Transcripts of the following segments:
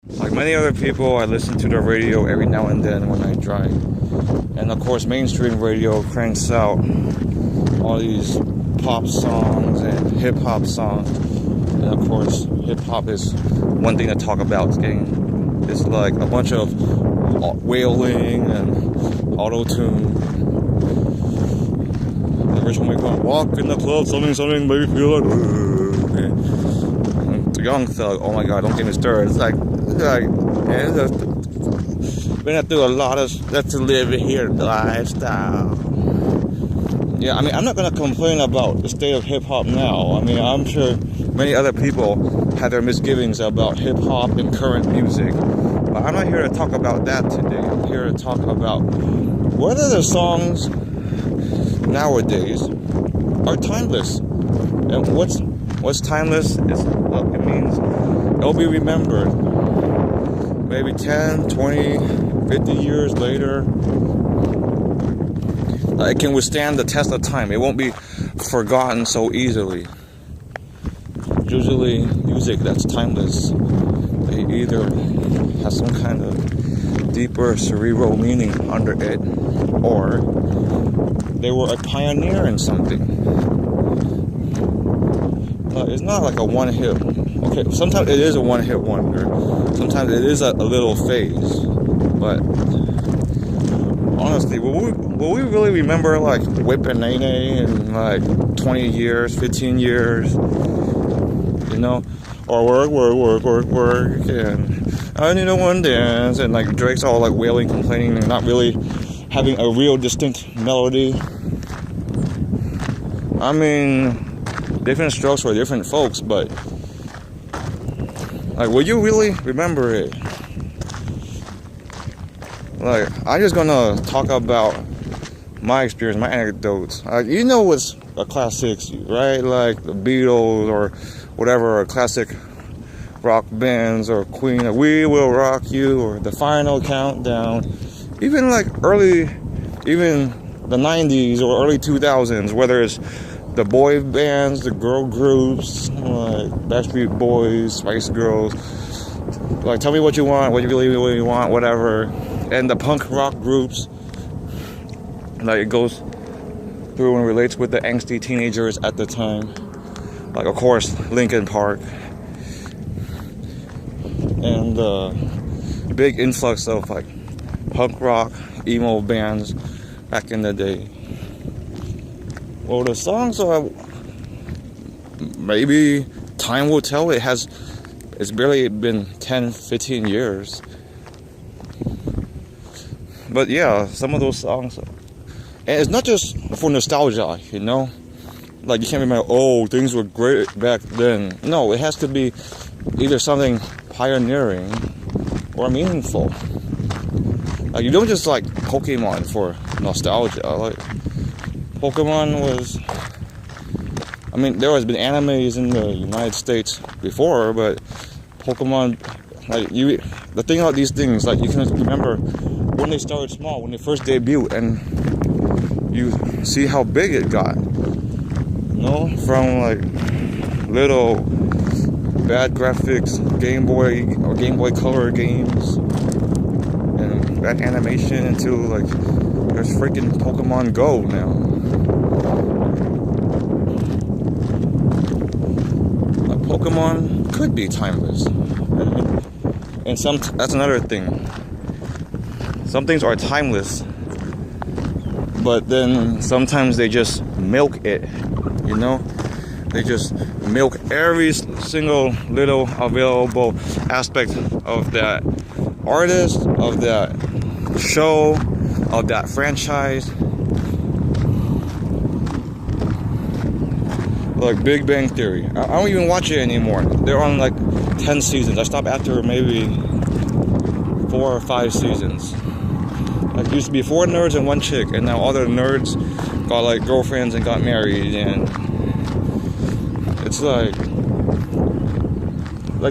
Like many other people, I listen to the radio every now and then when I drive. And of course, mainstream radio cranks out all these pop songs and hip-hop songs. And of course, hip-hop is one thing to talk about. It's like a bunch of wailing and auto-tune. The original make one walk in the club, something make me feel like the Young Thug, oh my god, don't get me started. It's like been through a lot of stuff to live here lifestyle. Yeah, I mean, I'm not gonna complain about the state of hip-hop now. I mean, I'm sure many other people have their misgivings about hip-hop and current music. But I'm not here to talk about that today. I'm here to talk about whether the songs nowadays are timeless. And what's timeless is what it means. It'll be remembered maybe 10, 20, 50 years later. It can withstand the test of time. It won't be forgotten so easily. Usually music that's timeless, they either have some kind of deeper cerebral meaning under it, or they were a pioneer in something. It's not like a one-hit. Okay, sometimes it is a one-hit wonder. Sometimes it is a little phase. But honestly, will we really remember like Whip and Nene in like 20 years, 15 years? You know? Or work, and I need a one dance, and like Drake's all like wailing, complaining, and not really having a real distinct melody. I mean, different strokes for different folks, but like, will you really remember it? Like, I'm just gonna talk about my experience, my anecdotes. You know what's a classics, right? Like the Beatles or whatever, or classic rock bands, or Queen, or We Will Rock You, or The Final Countdown. Even like even the 90s or early 2000s, whether it's the boy bands, the girl groups, like Backstreet Boys, Spice Girls, like Tell Me What You Want, What You Really Want, whatever, and the punk rock groups, like it goes through and relates with the angsty teenagers at the time, like of course Linkin Park, and the big influx of like punk rock, emo bands back in the day. Well, the songs are, maybe time will tell. It's barely been 10, 15 years. But yeah, some of those songs, and it's not just for nostalgia, you know? Like you can't remember, oh, things were great back then. No, it has to be either something pioneering or meaningful. Like you don't just like Pokemon for nostalgia. Like Pokemon was, I mean, there has been animes in the United States before, but Pokemon, like the thing about these things, like you can remember when they started small, when they first debuted, and you see how big it got. You know, from like little bad graphics, Game Boy or Game Boy Color games, and bad animation, into like there's freaking Pokemon Go now. Pokemon could be timeless, and that's another thing. Some things are timeless, but then sometimes they just milk it, you know? They just milk every single little available aspect of that artist, of that show, of that franchise. Like Big Bang Theory, I don't even watch it anymore. They're on like 10 seasons. I stopped after maybe 4 or 5 seasons. Like, used to be 4 nerds and 1 chick, and now all the nerds got like girlfriends and got married, and it's like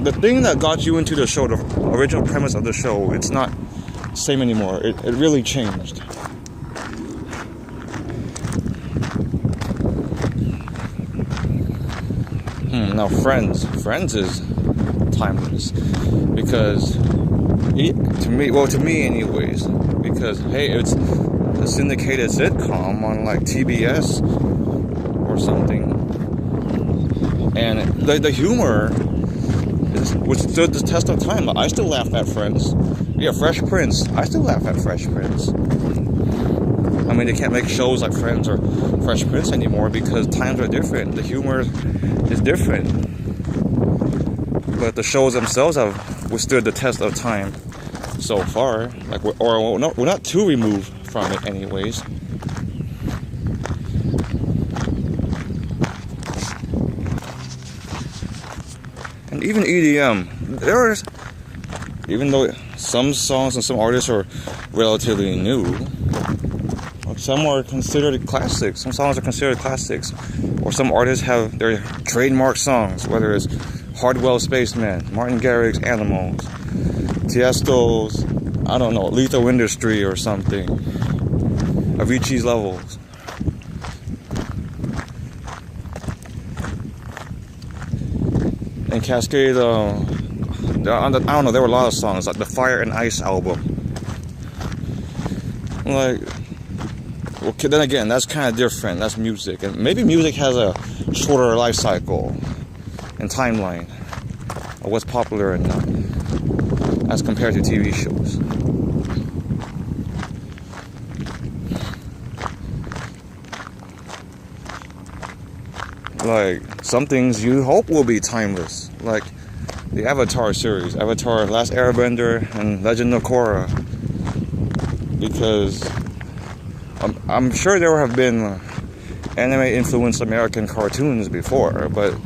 the thing that got you into the show, the original premise of the show, it's not the same anymore. It really changed. Now Friends is timeless. Because to me anyways, because hey, it's a syndicated sitcom on like TBS or something, and the humor which stood the test of time. I still laugh at Friends. Yeah, Fresh Prince. I still laugh at Fresh Prince. I mean, they can't make shows like Friends or Fresh Prince anymore because times are different. The humor is different. But the shows themselves have withstood the test of time so far. Like, we're not too removed from it, anyways. And even EDM, even though some songs and some artists are relatively new, some are considered classics. Some songs are considered classics, or some artists have their trademark songs, whether it's Hardwell Spaceman, Martin Garrix's Animals, Tiesto's, I don't know, Lethal Industry or something, Avicii's Levels. And Cascade, I don't know, there were a lot of songs, like the Fire and Ice album. Like, okay, then again, that's kind of different, that's music. And maybe music has a shorter life cycle and timeline of what's popular and not, as compared to TV shows. Like, some things you hope will be timeless, like the Avatar series, Avatar Last Airbender and Legend of Korra, because I'm sure there have been anime-influenced American cartoons before, but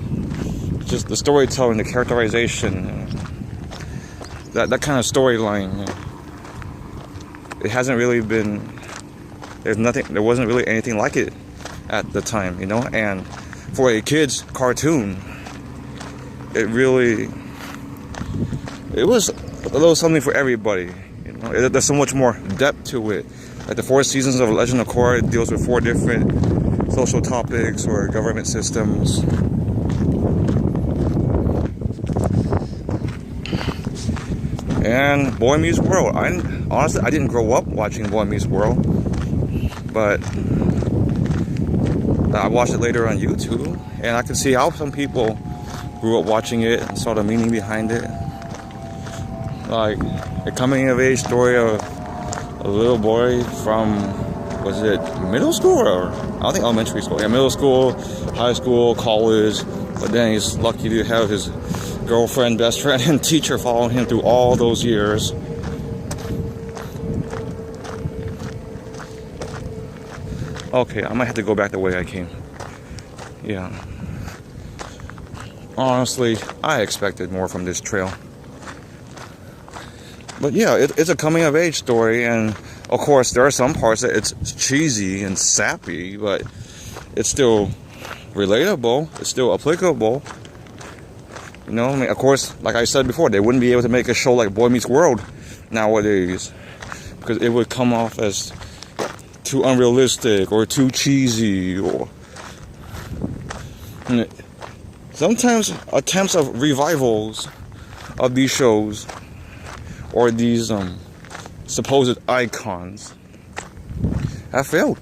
just the storytelling, the characterization, that kind of storyline, it hasn't really been, there wasn't really anything like it at the time, you know. And for a kid's cartoon, it was a little something for everybody, you know. There's so much more depth to it. Like the 4 seasons of Legend of Korra, it deals with 4 different social topics or government systems. And Boy Meets World. Honestly, I didn't grow up watching Boy Meets World, but I watched it later on YouTube, and I can see how some people grew up watching it and saw the meaning behind it. Like a coming-of-age story of a little boy from, was it middle school or, I don't think elementary school. Yeah, middle school, high school, college, but then he's lucky to have his girlfriend, best friend, and teacher following him through all those years. Okay, I might have to go back the way I came. Yeah. Honestly, I expected more from this trail. But yeah, it's a coming-of-age story, and of course, there are some parts that it's cheesy and sappy, but it's still relatable. It's still applicable. You know, I mean, of course, like I said before, they wouldn't be able to make a show like Boy Meets World nowadays, because it would come off as too unrealistic or too cheesy, or sometimes attempts of revivals of these shows or these supposed icons have failed.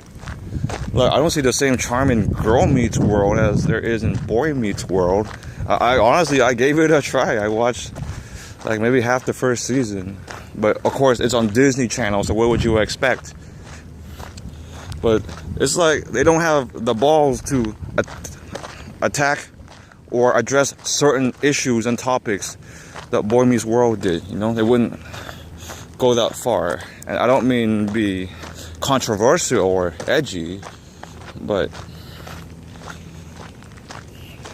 Like, I don't see the same charm in Girl Meets World as there is in Boy Meets World. I honestly gave it a try. I watched like maybe half the first season, but of course it's on Disney Channel, so what would you expect? But it's like they don't have the balls to attack or address certain issues and topics that Boy Meets World did. You know, they wouldn't go that far. And I don't mean be controversial or edgy, but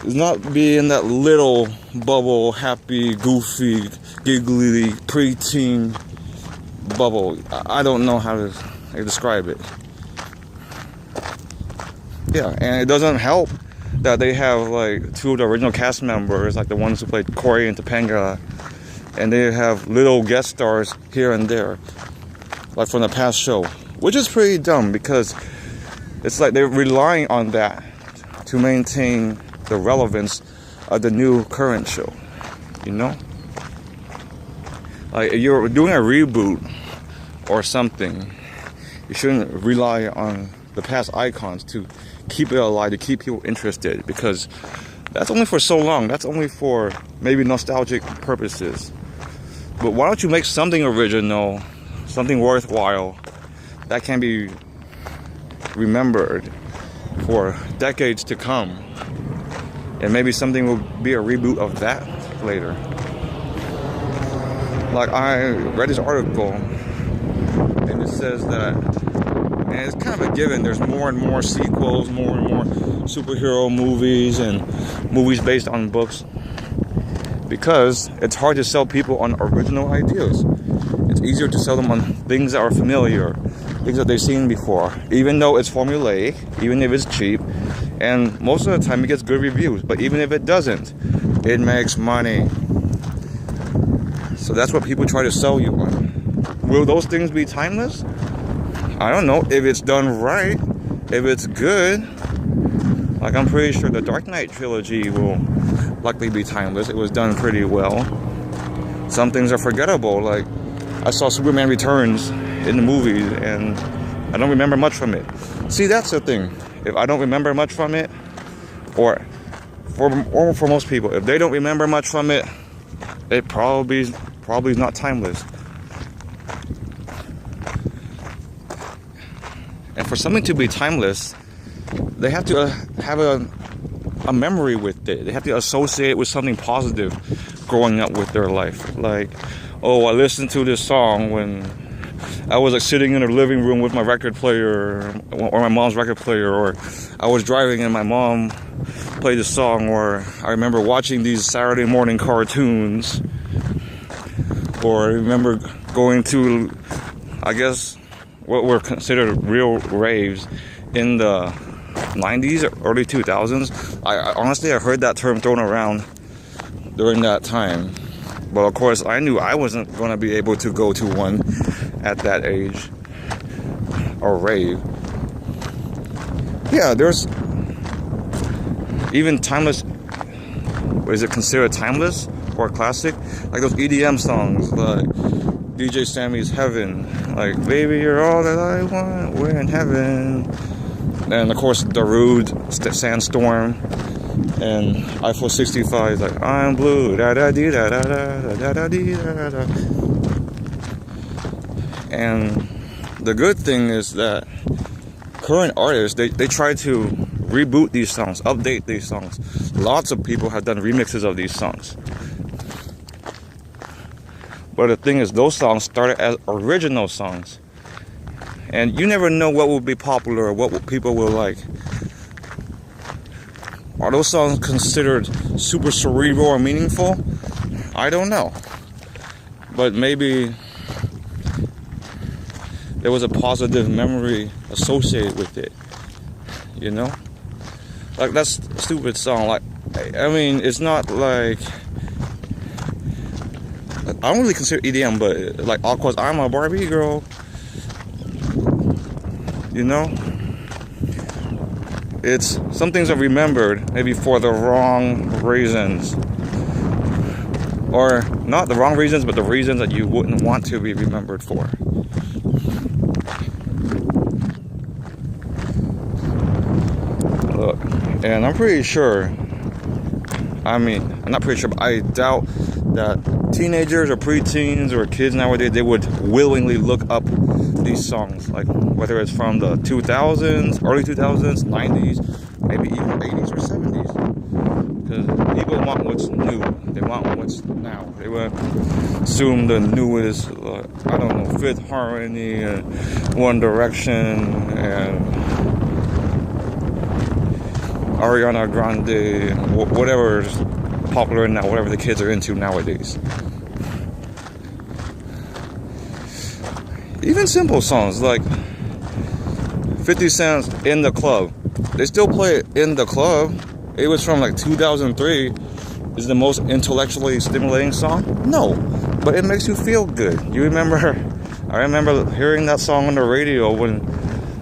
it's not being that little bubble, happy, goofy, giggly, preteen bubble. I don't know how to describe it. Yeah, and it doesn't help that they have like 2 of the original cast members, like the ones who played Cory and Topanga, and they have little guest stars here and there, like from the past show, which is pretty dumb because it's like they're relying on that to maintain the relevance of the new current show. you know? Like, if you're doing a reboot or something, you shouldn't rely on the past icons to keep it alive, to keep people interested, because that's only for so long. That's only for maybe nostalgic purposes. But why don't you make something original, something worthwhile that can be remembered for decades to come, and maybe something will be a reboot of that later. Like, I read this article, and it says that, and it's kind of a given, there's more and more sequels, more and more superhero movies and movies based on books, because it's hard to sell people on original ideas. It's easier to sell them on things that are familiar, things that they've seen before, even though it's formulaic, even if it's cheap, and most of the time it gets good reviews. But even if it doesn't, it makes money. So that's what people try to sell you on. Will those things be timeless? I don't know. If it's done right, if it's good, like, I'm pretty sure the Dark Knight trilogy will likely be timeless. It was done pretty well. Some things are forgettable. Like, I saw Superman Returns in the movies, and I don't remember much from it. See, that's the thing. If I don't remember much from it, or for most people, if they don't remember much from it, it probably is not timeless. And for something to be timeless, they have to have a memory with it. They have to associate it with something positive growing up with their life. Like, oh, I listened to this song when I was like sitting in a living room with my record player, or my mom's record player, or I was driving and my mom played the song, or I remember watching these Saturday morning cartoons, or I remember going to, I guess, what were considered real raves in the 90s or early 2000s. I honestly heard that term thrown around during that time. But of course, I knew I wasn't going to be able to go to one at that age, or rave. Yeah, there's even timeless. Is it considered timeless or classic? Like those EDM songs, like DJ Sammy's Heaven, like baby, you're all that I want, we're in heaven. And of course, Darude, Sandstorm, and Eiffel 65 is like, I'm blue, da da dee da da da da da dee da da. And the good thing is that current artists, they try to reboot these songs, update these songs. Lots of people have done remixes of these songs. But the thing is, those songs started as original songs. And you never know what will be popular or what people will like. Are those songs considered super cerebral or meaningful? I don't know. But maybe there was a positive memory associated with it. You know? Like, that's a stupid song. Like, I mean, it's not like, I don't really consider EDM, but like, of course, I'm a Barbie girl. You know? It's, some things are remembered maybe for the wrong reasons. Or not the wrong reasons, but the reasons that you wouldn't want to be remembered for. Look, and I'm pretty sure, I'm not pretty sure, but I doubt that teenagers or preteens or kids nowadays, they would willingly look up these songs, like whether it's from the 2000s, early 2000s, 90s, maybe even 80s or 70s, because people want what's new, they want what's now. They would assume the newest, I don't know, Fifth Harmony and One Direction and Ariana Grande, whatever's popular now, whatever the kids are into nowadays. Even simple songs like 50 Cent's In the Club. They still play it in the club. It was from like 2003. Is the most intellectually stimulating song? No, but it makes you feel good. I remember hearing that song on the radio when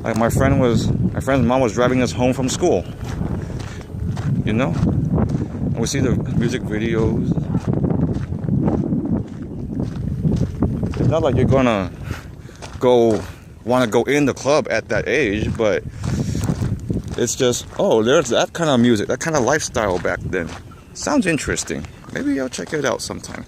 like my friend's mom was driving us home from school. You know? And we see the music videos. not like you're gonna want to go in the club at that age, but it's just, oh, there's that kind of music, that kind of lifestyle back then. Sounds interesting. Maybe I'll check it out sometime.